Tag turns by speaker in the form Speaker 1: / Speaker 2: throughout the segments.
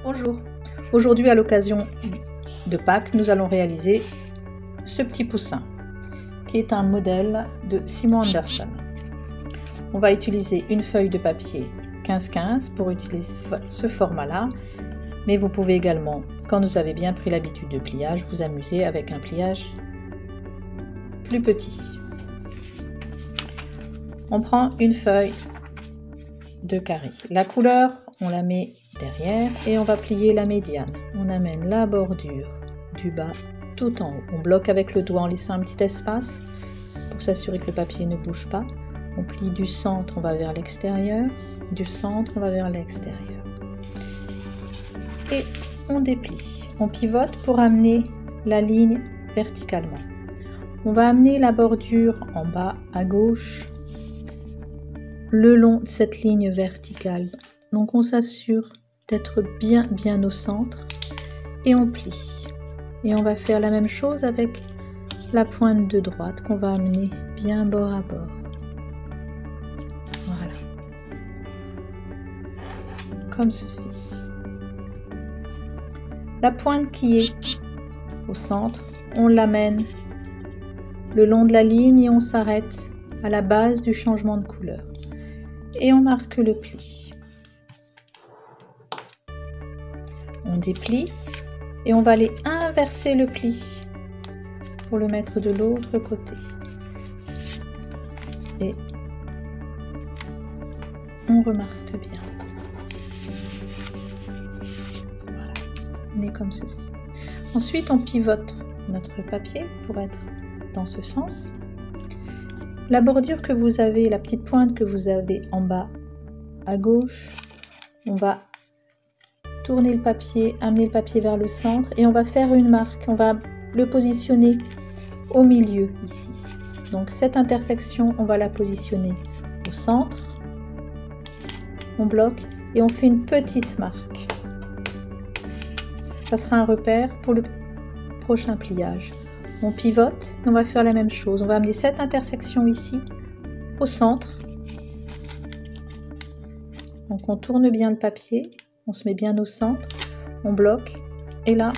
Speaker 1: Bonjour, aujourd'hui à l'occasion de Pâques, nous allons réaliser ce petit poussin qui est un modèle de Simon Anderson. On va utiliser une feuille de papier 15-15 pour utiliser ce format-là, mais vous pouvez également, quand vous avez bien pris l'habitude de pliage, vous amuser avec un pliage plus petit. On prend une feuille de carré. La couleur, on la met derrière et on va plier la médiane. On amène la bordure du bas tout en haut. On bloque avec le doigt en laissant un petit espace pour s'assurer que le papier ne bouge pas. On plie du centre, on va vers l'extérieur. Du centre, on va vers l'extérieur. Et on déplie. On pivote pour amener la ligne verticalement. On va amener la bordure en bas à gauche, le long de cette ligne verticale. Donc on s'assure d'être bien au centre et on plie. Et on va faire la même chose avec la pointe de droite qu'on va amener bien bord à bord. Voilà. Comme ceci. La pointe qui est au centre, on l'amène le long de la ligne et on s'arrête à la base du changement de couleur. Et on marque le pli. On déplie et on va aller inverser le pli pour le mettre de l'autre côté. Et on remarque bien. Voilà, on est comme ceci. Ensuite, on pivote notre papier pour être dans ce sens. La bordure que vous avez, la petite pointe que vous avez en bas à gauche, on va tourner le papier, amener le papier vers le centre et on va faire une marque. On va le positionner au milieu ici. Donc cette intersection, on va la positionner au centre. On bloque et on fait une petite marque. Ça sera un repère pour le prochain pliage. On pivote et on va faire la même chose. On va amener cette intersection ici au centre. Donc on tourne bien le papier, on se met bien au centre, on bloque et là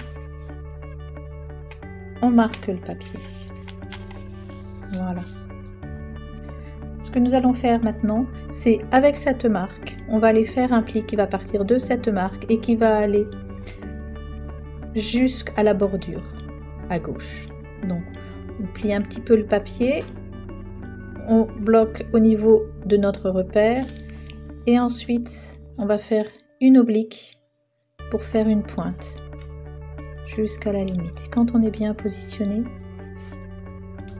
Speaker 1: on marque le papier. Voilà. Ce que nous allons faire maintenant, c'est avec cette marque, on va aller faire un pli qui va partir de cette marque et qui va aller jusqu'à la bordure à gauche. Donc on plie un petit peu le papier, on bloque au niveau de notre repère et ensuite on va faire une oblique pour faire une pointe jusqu'à la limite. Et quand on est bien positionné,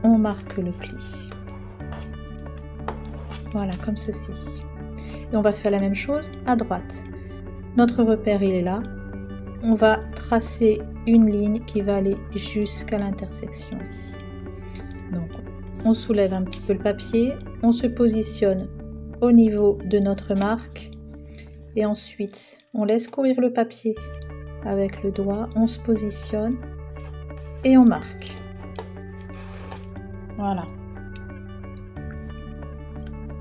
Speaker 1: on marque le pli. Voilà, comme ceci. Et on va faire la même chose à droite. Notre repère, il est là. On va tracer une ligne qui va aller jusqu'à l'intersection ici. Donc, on soulève un petit peu le papier, on se positionne au niveau de notre marque et ensuite, on laisse courir le papier avec le doigt, on se positionne et on marque. Voilà.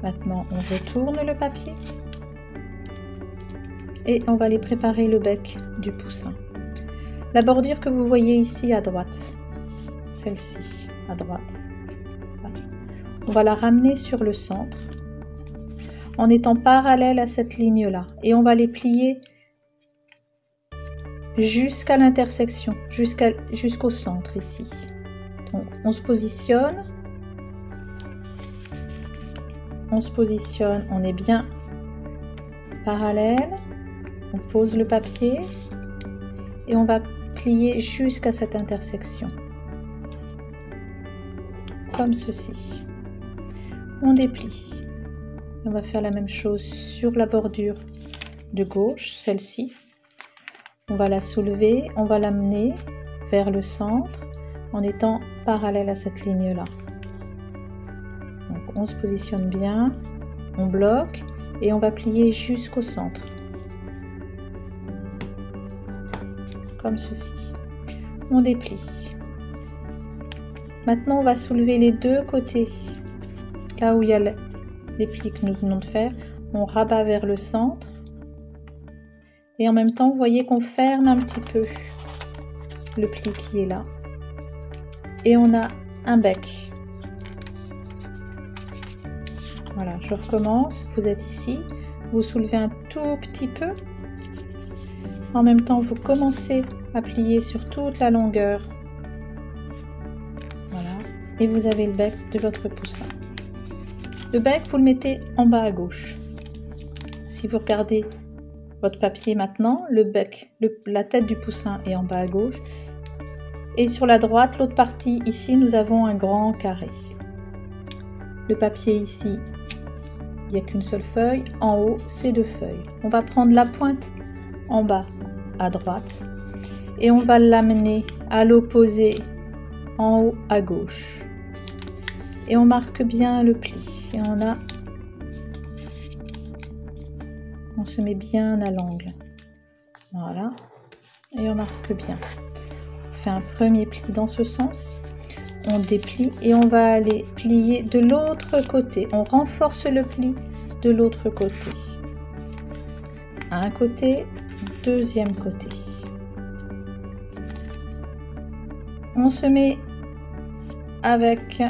Speaker 1: Maintenant, on retourne le papier. Et on va aller préparer le bec du poussin. La bordure que vous voyez ici à droite, celle-ci à droite, voilà. On va la ramener sur le centre en étant parallèle à cette ligne-là. Et on va les plier jusqu'à l'intersection, jusqu'au centre ici. Donc on se positionne, on est bien parallèle. On pose le papier et on va plier jusqu'à cette intersection. Comme ceci. On déplie. On va faire la même chose sur la bordure de gauche, celle-ci. On va la soulever, on va l'amener vers le centre en étant parallèle à cette ligne-là. Donc on se positionne bien, on bloque et on va plier jusqu'au centre. Comme ceci. On déplie. Maintenant, on va soulever les deux côtés. Là où il y a les plis que nous venons de faire, on rabat vers le centre Et en même temps, vous voyez qu'on ferme un petit peu le pli qui est là. Et on a un bec. Voilà, je recommence. Vous êtes ici. Vous soulevez un tout petit peu. En même temps, vous commencez à plier sur toute la longueur. Voilà. Et vous avez le bec de votre poussin. Le bec, vous le mettez en bas à gauche. Si vous regardez votre papier maintenant, le bec, la tête du poussin est en bas à gauche. Et sur la droite, l'autre partie, ici, nous avons un grand carré. Le papier ici, il n'y a qu'une seule feuille. En haut, c'est 2 feuilles. On va prendre la pointe en bas à droite et on va l'amener à l'opposé en haut à gauche. Et on marque bien le pli. Et on se met bien à l'angle. Voilà. Et on marque bien. On fait un premier pli dans ce sens. On déplie et on va aller plier de l'autre côté. On renforce le pli de l'autre côté. Un côté, deuxième côté. On se met avec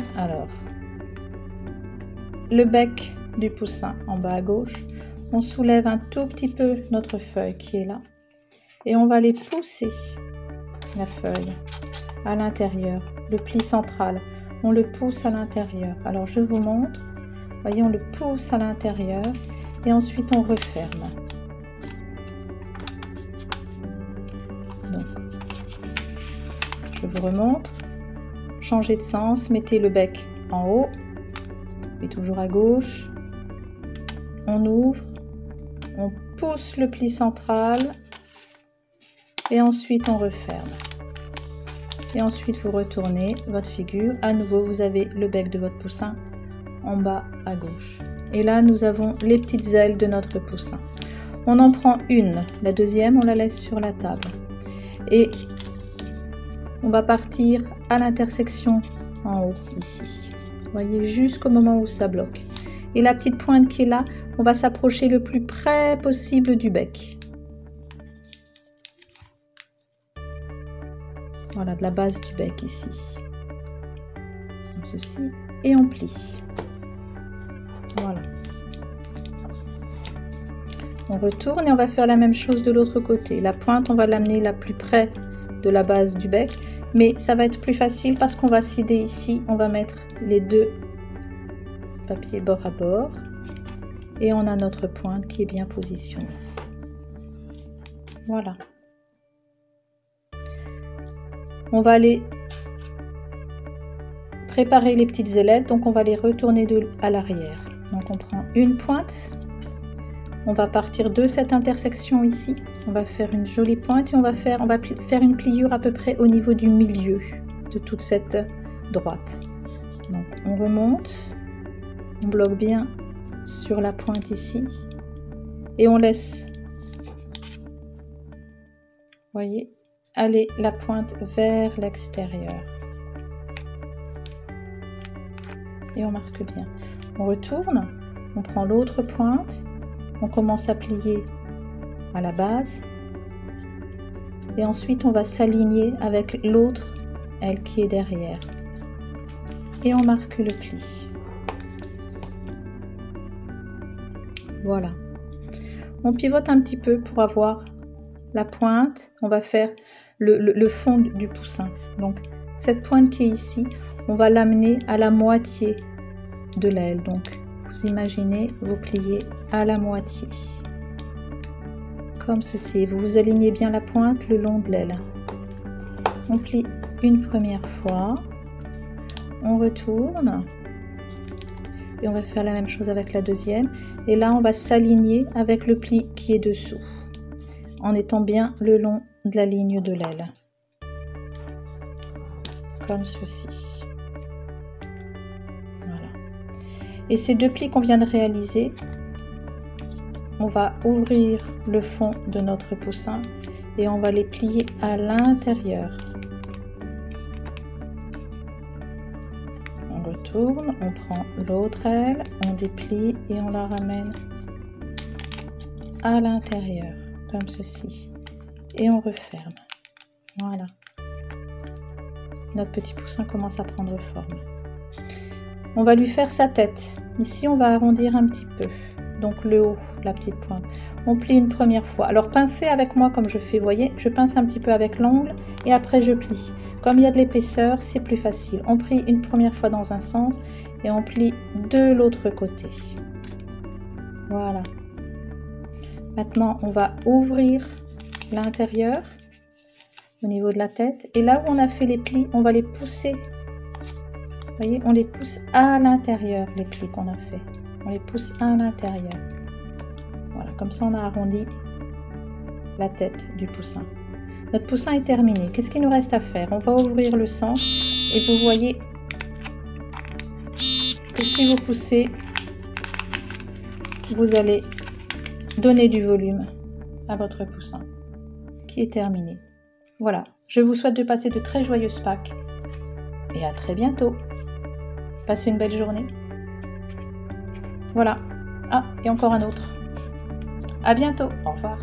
Speaker 1: le bec du poussin en bas à gauche. On soulève un tout petit peu notre feuille qui est là et on va aller pousser la feuille à l'intérieur. Le pli central, on le pousse à l'intérieur. Alors je vous montre. Voyez, on le pousse à l'intérieur et ensuite on referme. Donc, je vous remontre. Changez de sens, mettez le bec en haut, puis toujours à gauche. On ouvre, on pousse le pli central et ensuite on referme. Et ensuite vous retournez votre figure. À nouveau, vous avez le bec de votre poussin en bas à gauche. Et là, nous avons les petites ailes de notre poussin. On en prend une, la deuxième, on la laisse sur la table. Et on va partir à l'intersection en haut, ici. Vous voyez, jusqu'au moment où ça bloque. Et la petite pointe qui est là, on va s'approcher le plus près possible du bec. Voilà, de la base du bec ici. Comme ceci. Et on plie. Voilà. On retourne et on va faire la même chose de l'autre côté. La pointe, on va l'amener la plus près de la base du bec. Mais ça va être plus facile parce qu'on va cider ici. On va mettre les deux papiers bord à bord. Et on a notre pointe qui est bien positionnée. Voilà. On va aller préparer les petites ailettes. Donc on va les retourner à l'arrière. Donc on prend une pointe. On va partir de cette intersection ici. On va faire une jolie pointe et on va faire une pliure à peu près au niveau du milieu de toute cette droite. Donc on remonte, on bloque bien sur la pointe ici et on laisse, voyez, aller la pointe vers l'extérieur. Et on marque bien. On retourne, on prend l'autre pointe. On commence à plier à la base et ensuite on va s'aligner avec l'autre aile qui est derrière et on marque le pli. Voilà. On pivote un petit peu pour avoir la pointe. On va faire le fond du poussin. Donc cette pointe qui est ici, on va l'amener à la moitié de l'aile. Donc vous imaginez, vous pliez à la moitié, comme ceci. Vous vous alignez bien la pointe le long de l'aile. On plie une première fois, on retourne, et on va faire la même chose avec la deuxième. Et là, on va s'aligner avec le pli qui est dessous, en étant bien le long de la ligne de l'aile, comme ceci. Et ces deux plis qu'on vient de réaliser, on va ouvrir le fond de notre poussin et on va les plier à l'intérieur. On retourne, on prend l'autre aile, on déplie et on la ramène à l'intérieur, comme ceci. Et on referme. Voilà. Notre petit poussin commence à prendre forme. On va lui faire sa tête. Ici, on va arrondir un petit peu. Donc le haut, la petite pointe. On plie une première fois. Alors pincez avec moi comme je fais, vous voyez, je pince un petit peu avec l'ongle et après je plie. Comme il y a de l'épaisseur, c'est plus facile. On plie une première fois dans un sens et on plie de l'autre côté. Voilà. Maintenant, on va ouvrir l'intérieur au niveau de la tête. Et là où on a fait les plis, on va les pousser. Vous voyez, on les pousse à l'intérieur, les plis qu'on a fait. On les pousse à l'intérieur. Voilà, comme ça on a arrondi la tête du poussin. Notre poussin est terminé. Qu'est-ce qu'il nous reste à faire? On va ouvrir le centre et vous voyez que si vous poussez, vous allez donner du volume à votre poussin qui est terminé. Voilà, je vous souhaite de passer de très joyeuses Pâques et à très bientôt. Passez une belle journée. Voilà. Ah, et encore un autre. À bientôt. Au revoir.